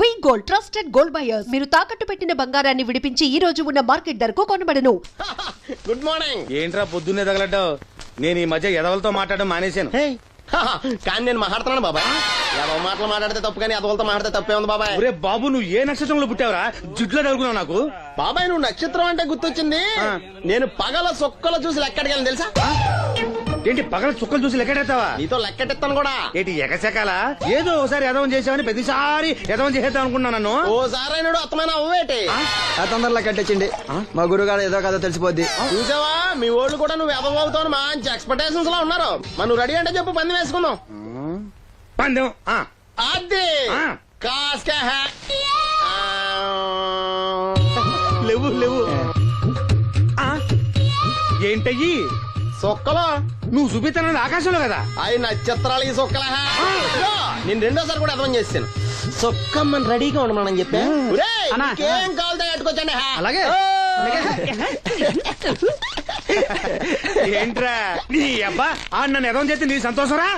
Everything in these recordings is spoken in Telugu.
వి గోల్డ్ ట్రస్టెడ్ గోల్డ్ బయర్స్ మీరు తాకట్టు పెట్టిన బంగారాన్ని విడిపించి ఈ రోజు ఉన్న మార్కెట్ ధరకు కొనబడను. Good morning. ఏంట్రా పొద్దున్నే తగలడ్డావు? నేను ఈ మధ్య ఎదవలతో మాట్లాడడం మానేశాను. కానీ నేను మాట్లాడుతున్నాను బాబాయ్. ఎవరి మాటలు మాట్లాడితే తప్పు, కానీ అదవలతో మాట్లాడితే తప్పే ఉంది బాబాయ్. ఒరే బాబు, నువ్వు ఏ నక్షత్రంలో పుట్టావురా? జుట్లో తగులుకున్నావు నాకు. బాబాయ్ నువ్వు నక్షత్రం అంటే గుర్తొచ్చింది. నేను పగల సొక్కలు చూసి లెక్కడికెళ్ళను తెలుసా? ఏంటి పగల చుక్కలు చూసి లెక్కెడతావా? నీతో లెక్కెట్టిస్తాను కూడా. ఏంటి ఎగసెకాల? ఏదో ఒకసారి ఎదవం చేసావని ప్రతిసారి ఎదవం చేసేద్దాం అనుకున్నా నన్ను. ఓసారి అయినాడు అత్తమైన అవ్వేటి తొందరలో కట్టించండి. మా గురుగారు ఏదో కదా తెలిసిపోద్ది. చూసావా, మీ ఓళ్ళు కూడా నువ్వు ఎదవవుతావు మంచి ఎక్స్పెక్టేషన్స్ లో ఉన్నారు. మరి నువ్వు రెడీ అంటే చెప్పు, పందెం వేసుకుందాం. పందెం అది కాస్క లేవు లేవు. ఏంటయ్యి సొక్కలో నువ్వు చూపిస్తానది ఆకాశంలో కదా? అవి నక్షత్రాలు ఈ సొక్కల. నేను రెండోసారి కూడా అర్థం చేస్తాను. సొక్కమ్మని రెడీగా ఉండమని చెప్పా. ఏం కావాలితే కట్టుకొచ్చండి. అలాగే. ఏంట్రా నీ అబ్బా నన్ను ఎదవం చేస్తే నీ సంతోషరా?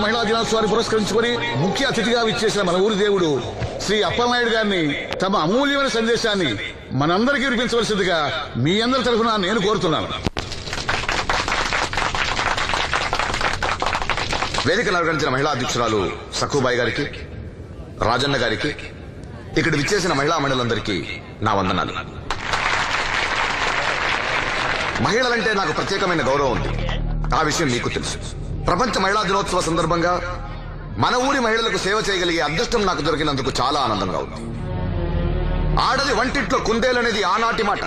మహిళా దినోత్సవాన్ని పురస్కరించుకుని ముఖ్య అతిథిగా విచ్చేసిన మన ఊరి దేవుడు శ్రీ అప్పలనాయుడు గారిని తమ అమూల్యమైన సందేశాన్ని మనందరికీ వినిపించవలసిందిగా మీ అందరి తరఫున నేను కోరుతున్నాను. వేదికను అలంకరించిన మహిళా అధ్యక్షురాలు సక్కుబాయి గారికి, రాజన్న గారికి, ఇక్కడ విచ్చేసిన మహిళా మండలందరికీ నా వందనాలు. మహిళలంటే నాకు ప్రత్యేకమైన గౌరవం ఉంది. ఆ విషయం మీకు తెలుసు. ప్రపంచ మహిళా దినోత్సవ సందర్భంగా మన ఊరి మహిళలకు సేవ చేయగలిగే అదృష్టం నాకు దొరికినందుకు చాలా ఆనందంగా ఉంది. ఆడది వంటింట్లో కుందేలనేది ఆనాటి మాట.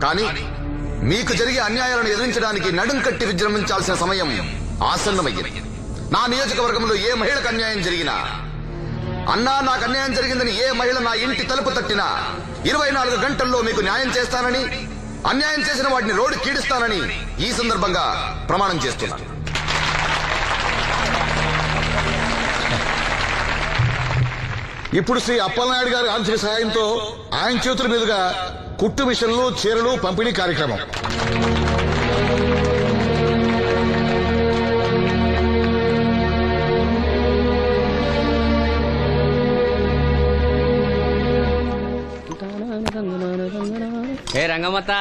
కానీ మీకు జరిగే అన్యాయాలను ఎదిరించడానికి నడుం కట్టి విజృంభించాల్సిన సమయం ఆసన్నమయ్యింది. నా నియోజకవర్గంలో ఏ మహిళకు అన్యాయం జరిగినా, అన్నా నాకు అన్యాయం జరిగిందని ఏ మహిళ నా ఇంటి తలుపు తట్టినా 24 గంటల్లో మీకు న్యాయం చేస్తానని, అన్యాయం చేసిన వాటిని రోడ్డు కీడిస్తానని ఈ సందర్భంగా ప్రమాణం చేస్తున్నాను. ఇప్పుడు శ్రీ అప్పలనాయుడు గారి ఆర్థిక సహాయంతో ఆయన చేతుల మీదుగా కుట్టు మిషన్లు, చీరలు పంపిణీ కార్యక్రమం. ఏ రంగమ్మత్త,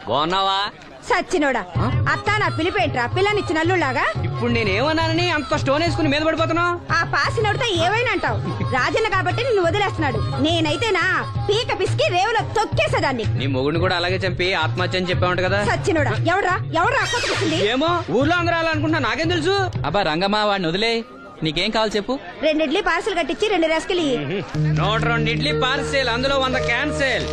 బాగున్నావా? సచ్చినోడా, అత్త నా పిలిపేంట్రా పిల్లనిచ్చిన అల్లులాగా? ఇప్పుడు నేనేమన్నానని అంత స్టోన్ వేసుకుని మీద పడిపోతున్నావు? ఆ పాసినోడితో ఏవైనా అంటావు. రాజన్న కాబట్టి నిన్ను వదిలేస్తున్నాడు. నేనైతేనా పీక పిసికి రేవులో తొక్కేసేదాన్ని. నీ మొగుడిని కూడా అలాగే చంపి ఆత్మహత్య అని చెప్పావంట కదా? సచ్చినోడా, ఎవరా కొట్టుకొచ్చింది? ఏమో, ఊర్లో అందరూ అలా అనుకుంటున్నా, నాకేం తెలుసు? అబ్బా రంగమ్మ, వాడిని వదిలే. నీకేం కావాలి చెప్పు. 2 ఇడ్లీ పార్సల్ కట్టించి 2 రస్కలి. 102 ఇడ్లీ పార్సెల్, అందులో 100 క్యాన్సెల్.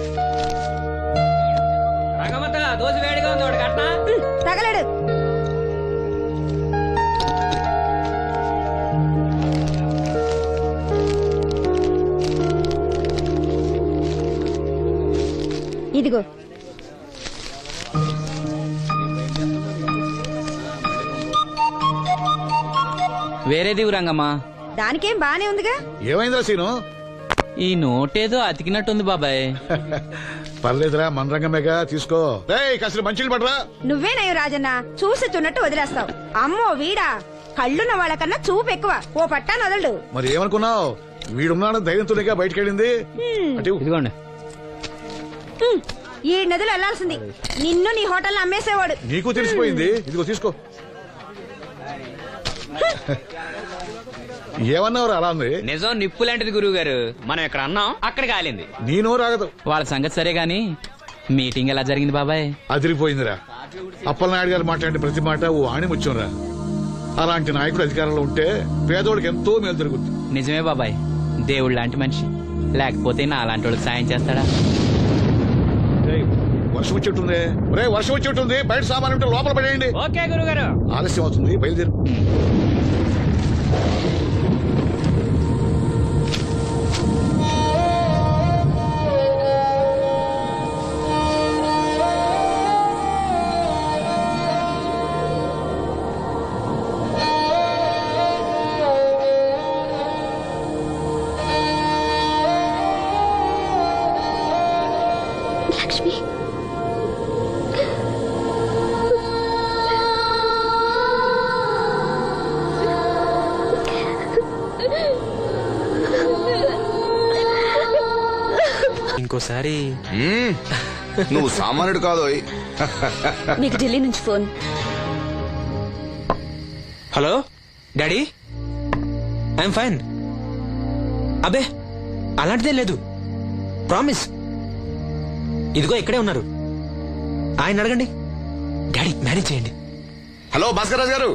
రంగమ్మత, దోశ వేడిగా ఉంది, ఒకటి కట్నా? తగలడు. ఇదిగో. వేరేది రంగమ్మా. దానికేం బానే ఉందిగా. ఏమైందిరా సీను? ఈ నోటేదో అతికినట్టుంది బాబాయ్. పర్లేదురా, మన రంగమేగా, తీసుకో. కాసిన మంచిలు పడరా. నువ్వేనయ్యో రాజన్న, చూసి చున్నట్టు వదిలేస్తావు. అమ్మో వీడా, కళ్ళున్న వాళ్ళకన్నా చూపు ఎక్కువ. ఓ పట్టా నదలడు. మరి ఏమనుకున్నావు? వీడున్నాడు ధైర్యంతోనేగా బయటకెళ్ళింది. అటు ఇదిగోండి. ఈ నదులు వెళ్లాల్సింది. నిన్ను నీ హోటల్ అమ్మేసేవాడు. నీకు తెలిసిపోయింది. ఇదిగో తీసుకో. ఏమన్నావురా అలా ఉంది? నిజం నిప్పు లాంటిది గురువు గారు. మనం ఇక్కడ అన్నాం, అక్కడ కాలింది. నీ నోరు ఆగదు. వాళ్ళ సంగతి సరే గాని మీటింగ్ ఎలా జరిగింది బాబాయ్? అదిరిపోయిందిరా. అప్పలనాయుడు గారు మాట్లాడిన ప్రతి మాట ఓ ఆణిముత్యంరా. అలాంటి నాయకుడు అధికారంలో ఉంటే పేదోడికి ఎంతో మేలు జరుగుతుంది. నిజమే బాబాయ్, దేవుడు లాంటి మనిషి. లేకపోతే నా అలాంటి వాళ్ళకి సాయం చేస్తాడా? వర్షం వచ్చేట్టుంది. వర్షం వచ్చేట్టుంది. బయట సామాన్ ఉంటే లోపల పడేయండి. ఓకే గురుగారు. ఆలస్యం అవుతుంది, బయలుదేరు. లక్ష్మి, ఇంకోసారి నువ్వు సామాన్యుడు కాదోయ్. మీకు ఢిల్లీ నుంచి phone. Hello daddy, I'm fine. అబే అలాంటిదేం లేదు, ప్రామిస్. ఇదిగో ఇక్కడే ఉన్నారు, ఆయన అడగండి. డాడీ మేనేజ్ చేయండి. హలో భాస్కర్ రాజు గారు,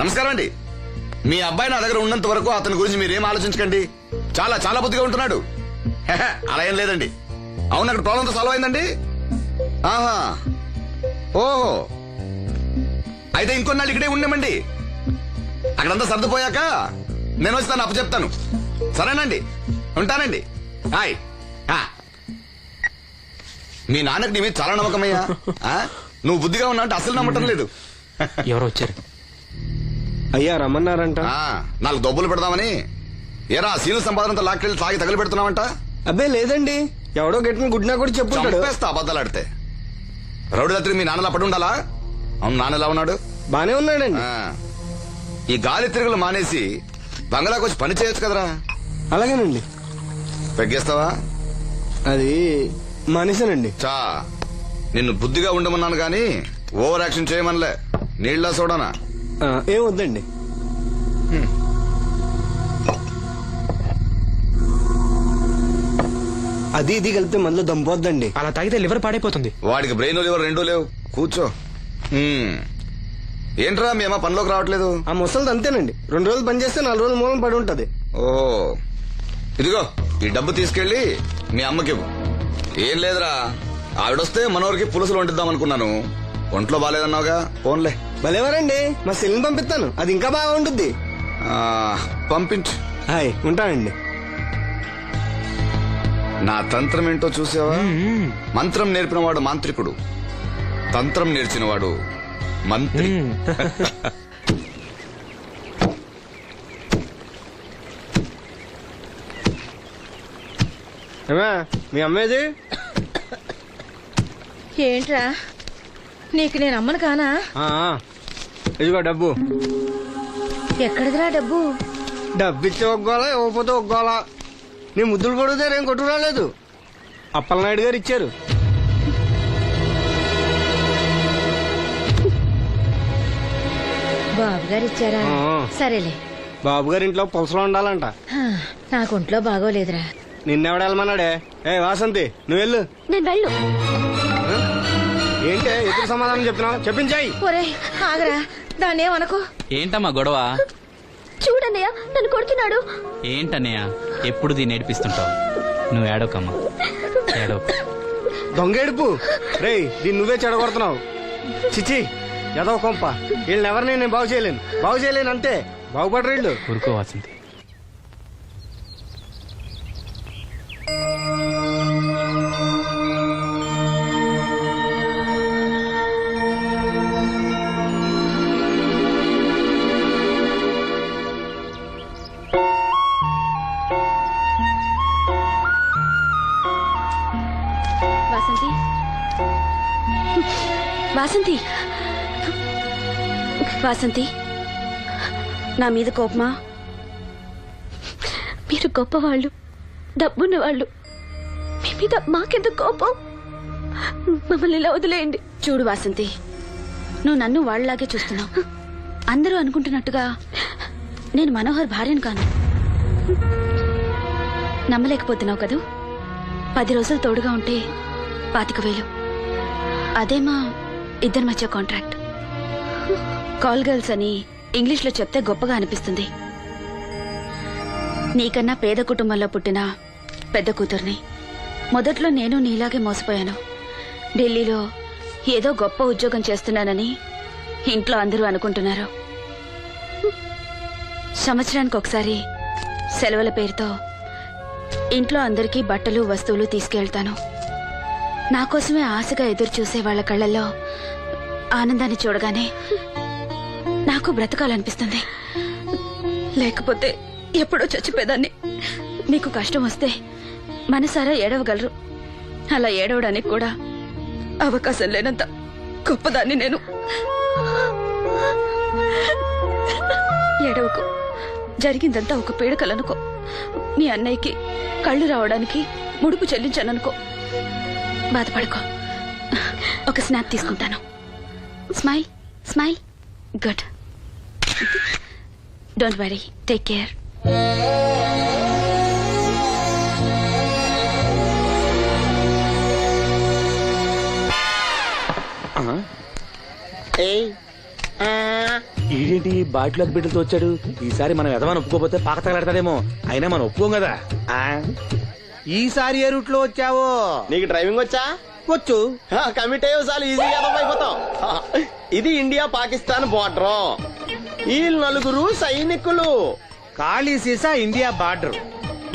నమస్కారం అండి. మీ అబ్బాయి నా దగ్గర ఉన్నంత వరకు అతని గురించి మీరేం ఆలోచించకండి. చాలా చాలా బుద్ధిగా ఉంటున్నాడు. హెహె, అలా ఏం లేదండి. అవును, అక్కడ ప్రాబ్లంతో సాల్వ్ అయిందండి. ఆహా, ఓహో, అయితే ఇంకొన్నాళ్ళు ఇక్కడే ఉండమండి. అక్కడంతా సర్దుపోయాక నేను వచ్చి తను అప్పచెప్తాను. సరేనండి, ఉంటానండి. హాయ్. మీ నాన్నకి నీ మీద చాలా నమ్మకమయ్యా. నువ్వు బుద్ధిగా ఉన్నావు అంటే అసలు నమ్మటం లేదు. ఎవరు వచ్చారు? అయ్యా రమ్మన్నారంట. 4 దొబ్బులు పెడదామని. ఏరా సీను సంపాదనంతో లాక్కెళ్ళి తాగి తగలు పెడుతున్నావంట? అబ్బే లేదండి, ఎవడో గట్టిన గుడ్నా కూడా చెప్పుంటాడు. చంపేస్తా అబద్ధాలాడితే. రౌడీ రాత్రి మీ నాన్నలా పడి ఉండాలా? అవును, నాన్న ఎలా ఉన్నాడు? బానే ఉన్నాడండి. ఈ గాలి తిరుగులు మానేసి బంగ్లాకి వచ్చి పని చేయొచ్చు కదరా. అలాగేనండి. పెగ్గేస్తావా? అది మనిషినండి. చా, నిన్ను బుద్ధిగా ఉండమన్నాను గాని ఓవర్ యాక్షన్ చేయమనలే. నీళ్ళ సోడానా? ఏం వద్దండి. అది ఇది కలిపితే మనలో దంపోద్దండి. అలా తాగితే లివర్ పాడైపోతుంది. వాడికి బ్రెయిన్ లివర్ రెండూ లేవు. కూర్చో. ఏంట్రా మేమా పనిలోకి రావట్లేదు? ఆ ముసలిది అంతేనండి, 2 రోజులు పని చేస్తే 4 రోజులు మూలం పడి ఉంటది. ఓ, ఇదిగో ఈ డబ్బు తీసుకెళ్లి మీ అమ్మకివ్వు. ఏం లేదురా, ఆవిడొస్తే మనోరికి పులుసులు వండిద్దాం అనుకున్నాను. ఒంట్లో బాగాలేదన్నావుగా, పోన్లే. భలేవారండి, మా సెల్ని పంపిస్తాను, అది ఇంకా బాగా ఉంటుంది. పంపించు. హాయ్, ఉంటానండి. నా తంత్రం ఏంటో చూసావా? మంత్రం నేర్పినవాడు మాంత్రికుడు, తంత్రం నేర్చినవాడు మంత్రి. మీ అమ్మేది ఏంట్రా, నీకు నేను అమ్మను కానా? ఇదిగో డబ్బు. ఎక్కడిదిరా డబ్బు? డబ్బిచ్చే ఒగ్గోలా, ఇవ్వకపోతే ఒగ్గోలా. నీ ముద్దులు పడితే ఏం కొట్టు రాలేదు. అప్పలనాయుడు గారు ఇచ్చారు. బాబు గారు ఇచ్చారా? సరేలే. బాబు గారి ఇంట్లో పులసలో ఉండాలంట. నాకు ఒంట్లో బాగోలేదురా. నిన్నెవడెళ్ళమన్నాడే? వాసంతి, నువ్వు వెళ్ళు. నేను వెళ్ళు. ఏంటే ఎదురు సమాధానం చెప్తున్నావు? చెప్పించాయి. ఒరే ఆగరా, దాన్ని ఏమనుకో. ఏంటమ్మా గొడవ? చూడన్నయ్య, నన్ను కొడుతున్నాడు. ఏంటన్నయ్య ఎప్పుడు దీన్ని ఏడిపిస్తుంటావు? నువ్వు ఏడవకమ్మా, ఏడవ. దొంగేడుపు. రేయ్, దీన్ని నువ్వే చెడగొడుతున్నావు. చిచి, ఎదవ కొంప. వీళ్ళెవరిని నేను బాగు చేయలేను అంతే. బాగుపడరు వీళ్ళు. ఊరుకో వాసంతి. వాసంతి వాసంతి వాసంతి నా మీద కోపమా? మీరు గొప్పవాళ్ళు, డబ్బున్న వాళ్ళు, మీ మీద మాకెంత కోపం? మమ్మల్ని ఇలా వదిలేయండి. చూడు వాసంతి, నువ్వు నన్ను వాళ్ళలాగే చూస్తున్నావు. అందరూ అనుకుంటున్నట్టుగా నేను మనోహర్ భార్యను కాను. నమ్మలేకపోతున్నావు కదూ? 10 రోజులు తోడుగా ఉంటే 25,000. అదే మా ఇద్దరి మధ్య కాంట్రాక్ట్. కాల్ గర్ల్స్ అని ఇంగ్లీష్లో చెప్తే గొప్పగా అనిపిస్తుంది. నీకన్నా పేద కుటుంబంలో పుట్టిన పెద్ద కూతుర్ని. మొదట్లో నేను నీలాగే మోసపోయాను. ఢిల్లీలో ఏదో గొప్ప ఉద్యోగం చేస్తున్నానని ఇంట్లో అందరూ అనుకుంటున్నారు. సంవత్సరానికి ఒకసారి సెలవుల పేరుతో ఇంట్లో అందరికీ బట్టలు వస్తువులు తీసుకెళ్తాను. నా కోసమే ఆశగా ఎదురు చూసే వాళ్ళ కళ్ళల్లో ఆనందాన్ని చూడగానే నాకు బ్రతకాలనిపిస్తుంది. లేకపోతే ఎప్పుడో చచ్చిపోయేదాన్ని. మీకు కష్టం వస్తే మనసారా ఏడవగలరు. అలా ఏడవడానికి కూడా అవకాశం లేనంత గొప్పదాన్ని నేను. ఏడవకు. జరిగిందంతా ఒక పీడకలనుకో. మీ అన్నయ్యకి కళ్ళు రావడానికి ముడుపు చెల్లించాననుకో. బాధపడుకో. ఒక స్నాప్ తీసుకుంటాను. Smile smile. Good. Don't worry. Take care. ఈడేంటి బాటిలోకి బిడ్డలతో వచ్చాడు? ఈసారి మనం ఎదమని ఒప్పుకోపోతే పాక తగలాడతాడేమో. అయినా మనం ఒప్పుకోం కదా. ఈసారి ఏ రూట్ లో వచ్చావో? నీకు డ్రైవింగ్ వచ్చా? వచ్చు. కమిట్ అయ్యో చాలు, ఈజీగా అయిపోతాం. ఇది ఇండియా పాకిస్తాన్ బోర్డర్. ఈ 4 సైనికులు. ఖాళీ సీసా ఇండియా బార్డర్.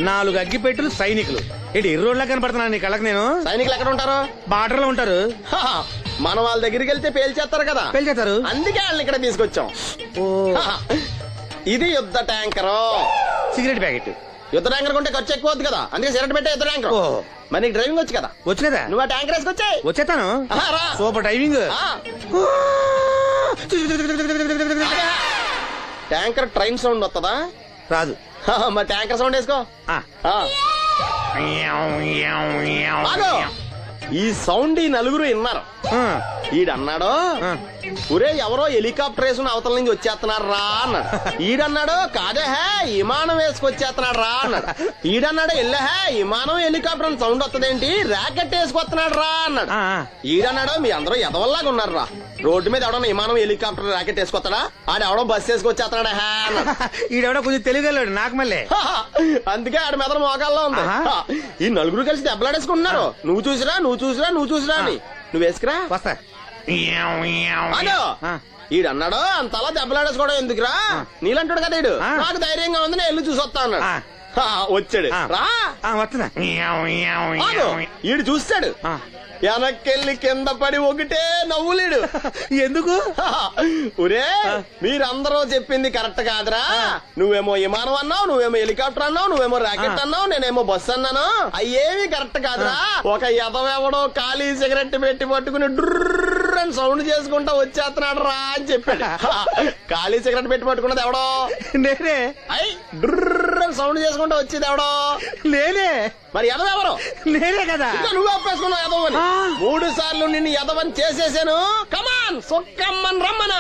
4 అగ్గిపెట్టులు సైనికులు. ఏంటి ఇర్రోడ్లా కనపడుతున్నా నీ కళ్ళకి నేను? సైనికులు ఎక్కడ ఉంటారు? బార్డర్ లో ఉంటారు. మన వాళ్ళ దగ్గరికి వెళ్తే పేల్చేస్తారు కదా. పేల్చేస్తారు. అందుకే వాళ్ళని ఇక్కడ తీసుకొచ్చాం. ఇది యుద్ధ ట్యాంకరు. Cigarette packet. యుద్ధ ట్యాంకర్ కొంటే ఖర్చు ఎక్కువ అవుతుంది కదా, అందుకే సిగరెట్ పెట్టే యుద్ధ ట్యాంకర్. మరి నీకు డ్రైవింగ్ వచ్చు కదా? వచ్చు కదా. నువ్వు ఆ ట్యాంకర్ వేసుకొచ్చాయి. వచ్చేస్తాను. Super driving. Tanker train sound వస్తుందా? రాదు. మరి ట్యాంకర్ సౌండ్ వేసుకో. ఈ సౌండ్ ఈ 4 విన్నారు. ఈడన్నాడు, ఒరే ఎవరో హెలికాప్టర్ వేసుకుని అవతల నుంచి వచ్చేస్తున్నాడు రా అన్నాడు. ఈడన్నాడు, కాదే హే విమానం వేసుకొచ్చేస్తున్నాడు రా అన్నాడు. ఈడన్నాడు, ఎల్లే హే విమానం హెలికాప్టర్ అని సౌండ్ వస్తుందేంటి, ర్యాకెట్ వేసుకొస్తున్నాడు రా అన్నాడు. ఈడన్నాడు, మీ అందరూ ఎదవల్లాగా ఉన్నారు రా. రోడ్డు మీద ఎవడన్నా విమానం హెలికాప్టర్ ర్యాకెట్ వేసుకొస్తాడా? ఆడెవడో బస్సు వేసుకొచ్చేస్తున్నాడా హే అన్నాడు. ఈడెవడో కొంచెం తెలియగలడు నాకు మళ్ళీ. అందుకే ఆడ మెదడు మోకాల్లో ఉంది. ఈ 4 కలిసి దెబ్బలాడేసుకుంటున్నారు. నువ్వు చూసిరా అని. నువ్వు వేసుకురా. వస్తా. ఈడన్నాడు, అంతలా దెబ్బలాడేసుకోవడం ఎందుకురా, నీలంటాడు కదా ఈడు. నాకు ధైర్యంగా ఉంది, నేను వెళ్ళి చూసి వస్తా అన్నాడు. వచ్చాడు రా. వస్తున్నా. ఈడు చూస్తాడు, వెనక్కెళ్ళి కింద పడి ఒకటే నవ్వులేడు. ఎందుకు? ఒరే మీరందరూ చెప్పింది కరెక్ట్ కాదురా. నువ్వేమో విమానం అన్నావు, నువ్వేమో హెలికాప్టర్ అన్నావు, నువ్వేమో రాకెట్ అన్నావు, నేనేమో బస్సు అన్నాను. అయ్యేమి కరెక్ట్ కాదురా. ఒక ఎదవెవడో ఖాళీ సిగరెట్ పెట్టి పట్టుకుని డ్రర్ అని సౌండ్ చేసుకుంటా వచ్చేస్తున్నాడు రా అని చెప్పాడు. ఖాళీ సిగరెట్ పెట్టి పట్టుకున్నది ఎవడో? నేనే. అయ్యి డ్రర్ అని సౌండ్ చేసుకుంటా వచ్చేది ఎవడో? నేనే. మరి ఎదవెవరు? నేనే కదా. నువ్వు అప్పేసుకున్నావు ఎదవని. 3 సార్లు నిన్ను ఎదవని చేసేసాను. కమాన్ సొక్కమ్మని రమ్మనా.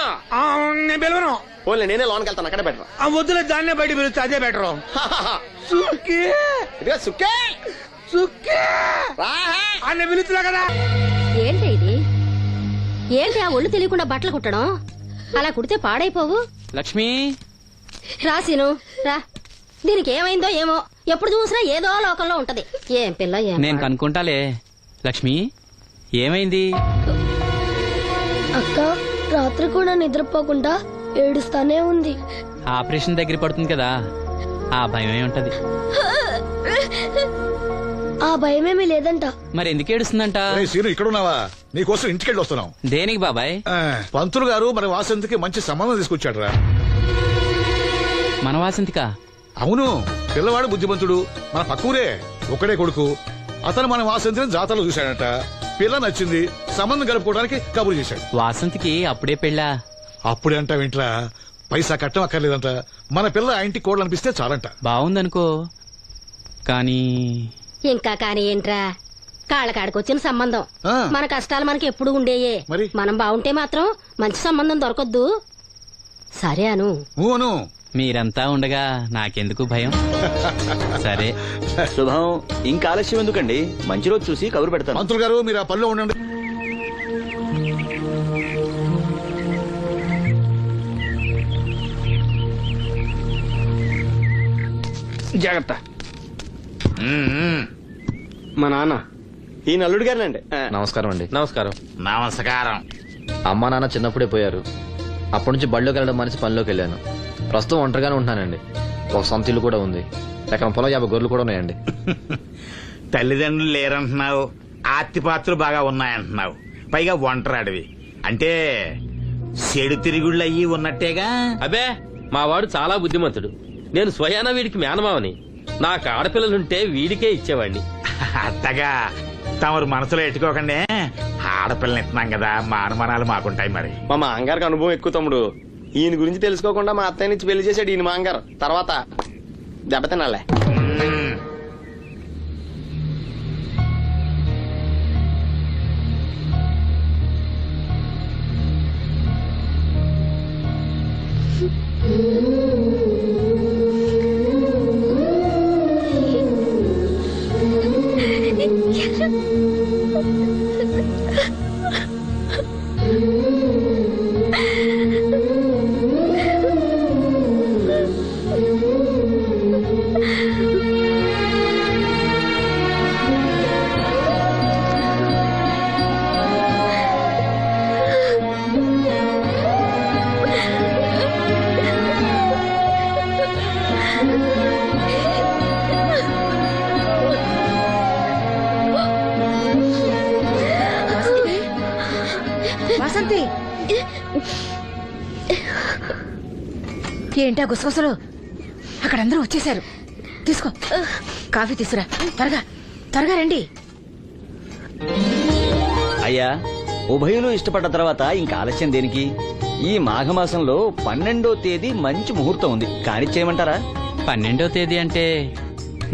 నేను పిలవను. ఓన్లీ నేనే లోన్కి వెళ్తాను, అక్కడే బెటర్. వద్దులే, దాన్నే బయట పిలుస్తా, అదే బెటర్. సుక్కే ఇదిగా సుక్కే సుక్కే అన్న పిలుస్తున్నా కదా. ఏంటి ఇది? ఏంటి ఆ ఒళ్ళు తెలియకుండా బట్టలు కుట్టడం? అలా కుడితే పాడైపోవు. లక్ష్మి రాసిను రా. దీనికి ఏమైందో ఏమో, ఎప్పుడు చూసినా ఏదో లోకంలో ఉంటది. ఏం పిల్ల ఏం. నేను కనుక్కుంటాలే. లక్ష్మి ఏమైంది? అక్క రాత్రి కూడా నిద్రపోకుండా ఏడుస్తానే ఉంది. ఆపరేషన్ దగ్గర పడుతుంది కదా, ఆ భయమే ఉంటది. ఆ భయమేమీ లేదంట. మరి ఎందుకు ఏడుస్తుందంట? సీను ఇక్కడ ఉన్నావా? నీకోసం ఇంటికెళ్ళి వస్తున్నాం. దేనికి బాబాయ్? పంతులు గారు మన వాసంతికి మంచి సంబంధం తీసుకొచ్చాడు రా. మన వాసంతికా? అవును, పిల్లవాడు బుద్ధిమంతుడు, మన పక్కూరే, ఒకడే కొడుకు. అతను మన వాసంతిని జాతరలో చూశాడట. పిల్ల నచ్చింది, సంబంధం కలుపుకోవడానికి కబురు చేశాడు. వాసంతికి అప్పుడే పెళ్ళా? అప్పుడే అంట వింట్రా, పైసా కట్టం అక్కర్లేదంట. మన పిల్ల ఆ ఇంటి కోడలు అనిపిస్తే చాలంట. బాగుందనుకో, కానీ ఇంకా కానీ ఏంట్రా, కాళ్ళకాడికొచ్చిన సంబంధం. ఆ. మన కష్టాలు మనకి ఎప్పుడు ఉండేయే. మరి? మనం బాగుంటే మాత్రం మంచి సంబంధం దొరకొద్దు. సరే అను. ఊను. మీరంతా ఉండగా నాకెందుకు భయం? సరే. శుభం. ఇంకా ఆలస్యం ఎందుకండి, మంచి రోజు చూసి కబురు పెడతాను. మంత్రులు గారు, మీరు ఆ పనిలో ఉండండి. జాగ్రత్త. మా నాన్న ఈ నల్లుడు గారినండి. నమస్కారం అండి. నమస్కారం. నమస్కారం. అమ్మా నాన్న చిన్నప్పుడే పోయారు. అప్పటి నుంచి బళ్ళోకి వెళ్ళడం మనిషి పనిలోకి వెళ్ళాను. ప్రస్తుతం ఒంటరిగానే ఉంటున్నానండి. ఒక సొంత ఇల్లు కూడా ఉంది. ఎకరం పొలం 50 గొర్రెలు కూడా ఉన్నాయండి. తల్లిదండ్రులు లేరంటున్నావు, ఆస్తిపాత్రులు బాగా ఉన్నాయంటున్నావు, పైగా ఒంటరాడివి అంటే చెడు తిరుగుళ్ళు అయ్యి ఉన్నట్టేగా. అబే, మా వాడు చాలా బుద్ధిమంతుడు. నేను స్వయాన వీడికి మేనమావని. నాకు ఆడపిల్లలుంటే వీడికే ఇచ్చేవాడిని. అత్తగా తమరు మనసులో ఎట్టుకోకండి. ఆడపిల్లని ఇస్తున్నాం కదా, మా అనుమానాలు మాకుంటాయి మరి. మా మాంగారికి అనుభవం ఎక్కువ తమ్ముడు. ఈయన గురించి తెలుసుకోకుండా మా అత్తయ్య నుంచి పెళ్లి చేశాడు ఈయన మాంగారు. తర్వాత దెబ్బతినాలే. వాసంతి, ఏంటా గుసగుసలు? అక్కడ అందరూ వచ్చేసారు. తీసుకో, కాఫీ తీసురా. త్వరగా త్వరగా రండి. అయ్యా, ఉభయులు ఇష్టపడ్డ తర్వాత ఇంకా ఆలస్యం దేనికి? ఈ మాఘమాసంలో 12వ తేదీ మంచి ముహూర్తం ఉంది, కానిచ్చేయమంటారా? 12వ తేదీ అంటే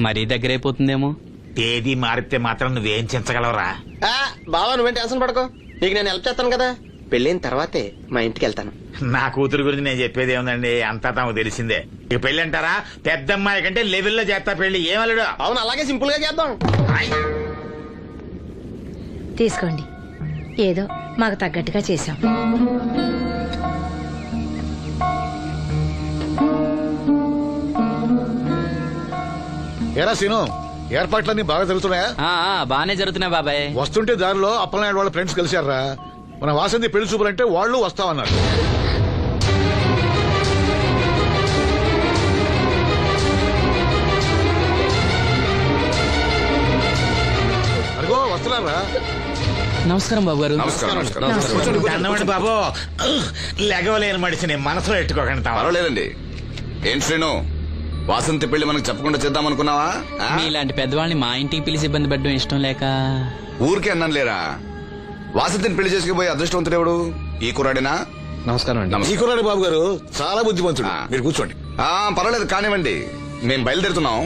మరీ దగ్గరైపోతుందేమో. తేదీ మారితే మాత్రం నువ్వేం చించగలవురా? బావా నువ్వేం టెన్షన్ పడకో, నీకు నేను హెల్ప్ చేస్తాను కదా. పెళ్ళైన తర్వాతే మా ఇంటికి వెళ్తాను. నా కూతురు గురించి నేను చెప్పేది ఏముందండి, అంతా తమకు తెలిసిందే. ఇక పెళ్లి అంటారా, పెద్దమ్మాయి కంటే లెవెల్లో చేస్తా పెళ్లి. ఏమలుడు? అవును, అలాగే సింపుల్ గా చేద్దాం. తీసుకోండి, ఏదో మాకు తగ్గట్టుగా చేశాం. ఏరా సీను, ఏర్పాట్లన్నీ బాగా జరుగుతున్నాయా? బానే జరుగుతున్నాయి బాబాయ్. వస్తుంటే దారిలో అప్పలనాయుడు వాళ్ళ ఫ్రెండ్స్ కలిశారా. మన వాసంతి పెళ్లి చూపులంటే వాళ్ళు వస్తామన్నారు. అదిగో వస్తున్నారా. నమస్కారం బాబు గారు. అన్నవాడి బాబు, లెగవలేని మడిచిని మనసులో ఎట్టుకోకండి. పర్వాలేదండి. ఏం శ్రీను, వాసంతి పెళ్లి మనకు చెప్పకుండా చేద్దామనుకున్నావా? మీలాంటి పెద్దవాళ్ళని మా ఇంటికి పిలిచి ఇబ్బంది పెట్టడం ఇష్టం లేక ఊరికే అన్నాను లేరా. వాసంతిని పెళ్లి చేసుకుపోయి అదృష్టవంతుడెవడు? ఈ కుర్రాడినా? నమస్కారం అండి. ఈ కుర్రాడి బాబు గారు చాలా బుద్ధిమంతుడు. మీరు కూర్చోండి. పర్వాలేదు, కానివ్వండి. మేము బయలుదేరుతున్నాం.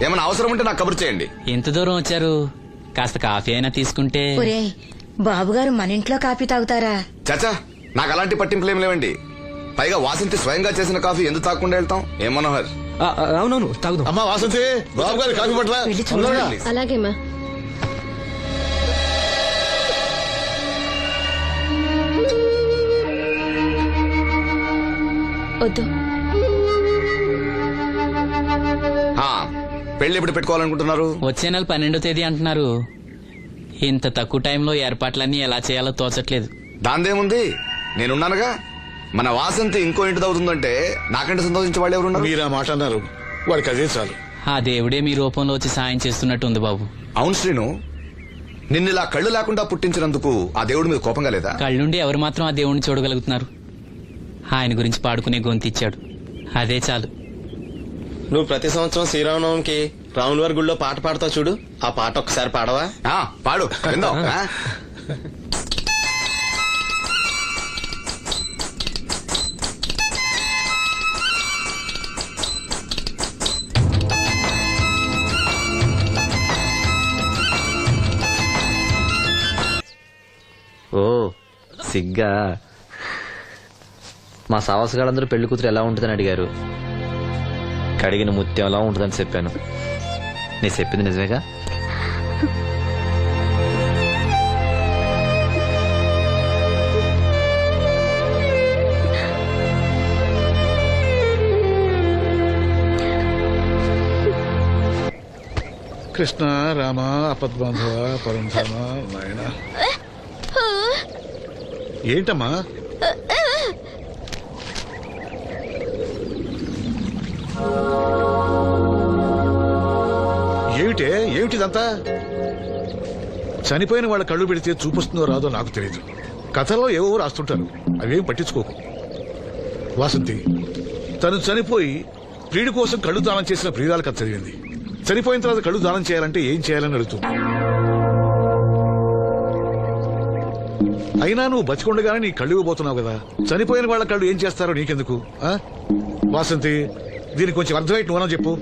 ఏమైనా అవసరం ఉంటే నాకు కబురు చేయండి. ఎంత దూరం వచ్చారు? కాస్త కాఫీ అయినా తీసుకుంటే. బాబుగారు మన ఇంట్లో కాఫీ తాగుతారా? చాచా, నాకు అలాంటి పట్టింపులేం లేవండి. పైగా వాసంతి స్వయంగా చేసిన కాఫీ ఎందుకు తాగకుండా వెళ్తాం? ఏం మనోహర్? అవునవును, తాగుదాం. అమ్మా వాసంతి, బాబు గారి కాఫీ పట్ల. అలాగేమా. వద్దు. పెళ్లి ఎప్పుడు పెట్టుకోవాలనుకుంటున్నారు? వచ్చే నెల 12వ తేదీ అంటున్నారు. ఇంత తక్కువ టైంలో ఏర్పాట్లన్నీ ఎలా చేయాలో తోచట్లేదు. దాందేముంది, నేనున్నానుగా. మన వాసంతి ఇంకో ఇంటి అవుతుందంటే నాకంటే సంతోషించే వాళ్ళు ఎవరున్నారు? మీరు ఆ మాట అన్నారు, వాడికి అదే చాలు. ఆ దేవుడే మీ రూపంలో వచ్చి సాయం చేస్తున్నట్టు ఉంది బాబు. అవును శ్రీను, నిన్నిలా కళ్ళు లేకుండా పుట్టించినందుకు ఆ దేవుడి మీద కోపంగా లేదా? కళ్ళుండి ఎవరు మాత్రం ఆ దేవుడిని చూడగలుగుతున్నారు? ఆయన గురించి పాడుకునే గొంతిచ్చాడు, అదే చాలు. నువ్వు ప్రతి సంవత్సరం శ్రీరామనవమికి రాముల వారి గుళ్ళో పాట పాడతావు చూడు, ఆ పాట ఒక్కసారి పాడవా? పాడు విందాం. ఓ సిగ్గా. మా సావాసగాళ్ళందరూ పెళ్లి కూతురు ఎలా ఉంటుందని అడిగారు. కడిగిన ముత్యంలా ఉంటుందని చెప్పాను. నీ చెప్పింది నిజమేగా? కృష్ణ రామ అపద్బాంధవ పరంధామ నాయన. ఏంటమ్మా? ఏమిటిదంతా? చనిపోయిన వాళ్ళ కళ్ళు పెడితే చూపిస్తుందో రాదో నాకు తెలియదు. కథల్లో ఏవో రాస్తుంటారు, అవేం పట్టించుకోకు. వాసంతి తను చనిపోయి ప్రియుడి కోసం కళ్ళు దానం చేసిన ప్రియురాల కథ చదివింది. చనిపోయిన తర్వాత కళ్ళు దానం చేయాలంటే ఏం చేయాలని అడుగుతుంది. అయినా నువ్వు బతికొండగానే నీ కళ్ళు ఇవ్వబోతున్నావు కదా, చనిపోయిన వాళ్ళ కళ్ళు ఏం చేస్తారో నీకెందుకు? వాసంతి, దీనికి కొంచెం అర్థమైతే నువ్వన్నా చెప్పు.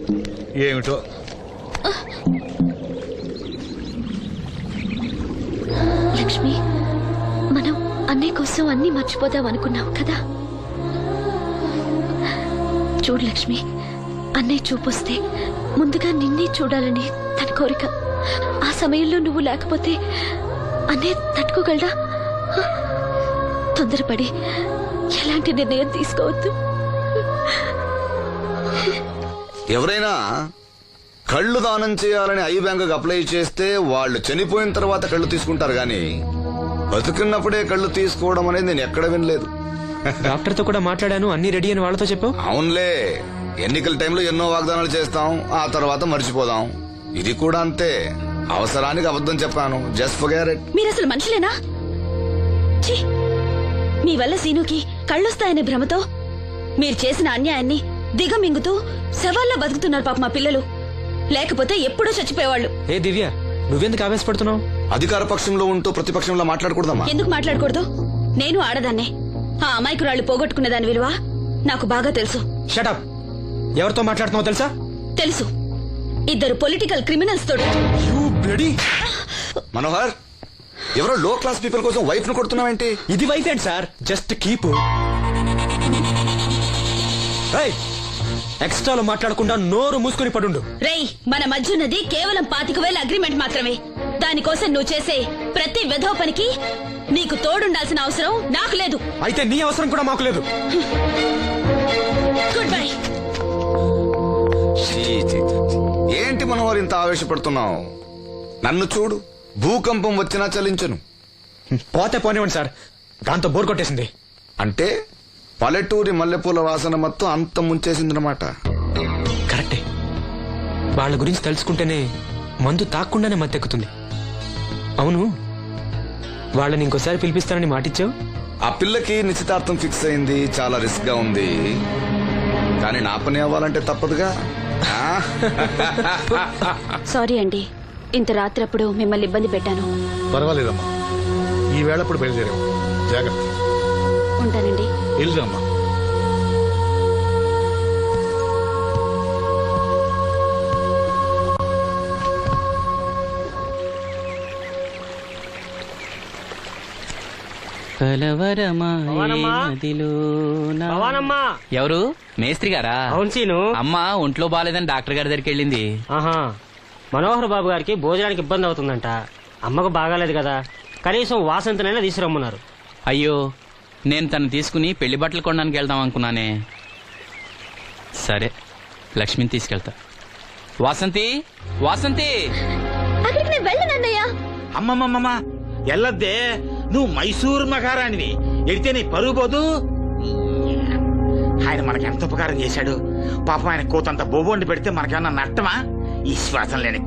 ఏమిటో లక్ష్మి, మనం అన్నయ్య కోసం అన్ని మర్చిపోదాం అనుకున్నాం కదా. చూడు లక్ష్మి, అన్నయ్య చూపొస్తే ముందుగా నిన్నే చూడాలని తన కోరిక. ఆ సమయంలో నువ్వు లేకపోతే అన్నయ్య తట్టుకోగలడా? తొందరపడి ఎలాంటి నిర్ణయం తీసుకోవద్దు. ఎవరైనా కళ్ళు దానం చేయాలని ఐ బ్యాంకు అప్లై చేస్తే వాళ్ళు చనిపోయిన తర్వాత కళ్ళు తీసుకుంటారు గాని బతుకున్నప్పుడే కళ్ళు తీసుకోవడం అనేది నేను ఎక్కడ వినలేదు. డాక్టర్ తో కూడా మాట్లాడాను, అన్ని రెడీ అని వాళ్ళతో చెప్పావు. అవునులే, ఎన్నికల టైంలో ఎన్నో వాగ్దానాలు చేస్తాం, ఆ తర్వాత మర్చిపోదాం. ఇది కూడా అంతే, అవసరానికి అబద్ధం చెప్పాను. Just forget it. మీరు అసలు మనుషులేనా? ఛీ! మీ వల్ల సీనుకి కళ్ళొస్తాయనే భ్రమతో మీరు చేసిన అన్యాయాన్ని దిగమింగుతూ శవాల్లో బతుకుతున్నారు పాప మా పిల్లలు. లేకపోతే ఎప్పుడూ చచ్చిపోయేవాళ్ళు. ఏ దివ్య, నువ్వెందుకు ఆవేశపడుతున్నావు? అధికార పక్షంలో ఉంటూ ప్రతిపక్షంలో మాట్లాడకూడదమ్మా. ఎందుకు మాట్లాడకూడదు? నేను ఆడదాన్నే. ఆ అమాయకురాళ్ళు పోగొట్టుకునే దాని విలువ నాకు బాగా తెలుసు. షటప్. ఎవరితో మాట్లాడుతున్నావు తెలుసా? తెలుసు. ఇద్దరు పొలిటికల్ క్రిమినల్స్ తోడు. మనోహర్, ఎవరో లో క్లాస్ పీపుల్ కోసం వైఫ్ ను కొడుతున్నావేంటి? ఇది వైఫ్ ఏంటి సార్? Just keep. ఎక్స్ట్రాలో మాట్లాడకుండా నోరు మూసుకొని పడుండు. రేయ్, మన మధ్య ఉన్నది కేవలం 25,000 అగ్రిమెంట్ మాత్రమే. దానికోసం నువ్వు చేసే ప్రతి వెధవ పనికి నీకు తోడుండాల్సిన అవసరం నాకు లేదు. అయితే నీ అవసరం కూడా మాకు లేదు. Good bye. ఏంటి మనోహర్ ఇంత ఆవేశపడుతున్నావు? నన్ను చూడు, భూకంపం వచ్చినా చలించను. పోతే పోనివ్వండి సార్, దాంతో బోర్ కొట్టేసింది. అంటే పల్లెటూరి మల్లెపూల వాసన మొత్తం అంత ముంచేసిందనమాట. కరెక్టే. వాళ్ళ గురించి తెలుసుకుంటేనే మందు తాక్కుండానే మత్తెక్కుతుంది. అవును, వాళ్ళని ఇంకోసారి పిలిపిస్తానని మాటిచ్చావు. ఆ పిల్లకి నిశ్చితార్థం ఫిక్స్ అయింది, చాలా రిస్క్ గా ఉంది. కానీ నా పని అవ్వాలంటే తప్పదుగా. సారీ అండి, ఇంత రాత్రప్పుడు మిమ్మల్ని ఇబ్బంది పెట్టాను. పర్వాలేదమ్మా, ఈ వేళప్పుడు బయలుదేరావు. జాగ్రత్త. ఉంటానండి. వెళ్దామా. ఎవరు? మేస్త్రి గారా? అవును సీను. అమ్మ ఒంట్లో బాగాలేదని డాక్టర్ గారి దగ్గరికి వెళ్ళింది. ఆహా, మనోహర్ బాబు గారికి భోజనానికి ఇబ్బంది అవుతుందంట. అమ్మకు బాగాలేదు కదా, కనీసం వాసంతనైనా తీసుకురమ్మన్నారు. అయ్యో, నేను తను తీసుకుని పెళ్లి బట్టలు కొనడానికి వెళ్దాం అనుకున్నానే. సరే, లక్ష్మిని తీసుకెళ్తా. వాసంతి, వాసంతి. అమ్మమ్మమ్మ ఎల్లద్దే, నువ్వు మైసూరు మహారాణివి. ఎడితే నీ పరుగు పోదు. ఆయన మనకి ఎంత ఉపకారం చేశాడు. పాపం ఆయన కోతంత బోబోండి పెడితే మనకేమన్నా నష్టమా? ఈ శ్వాసం లేని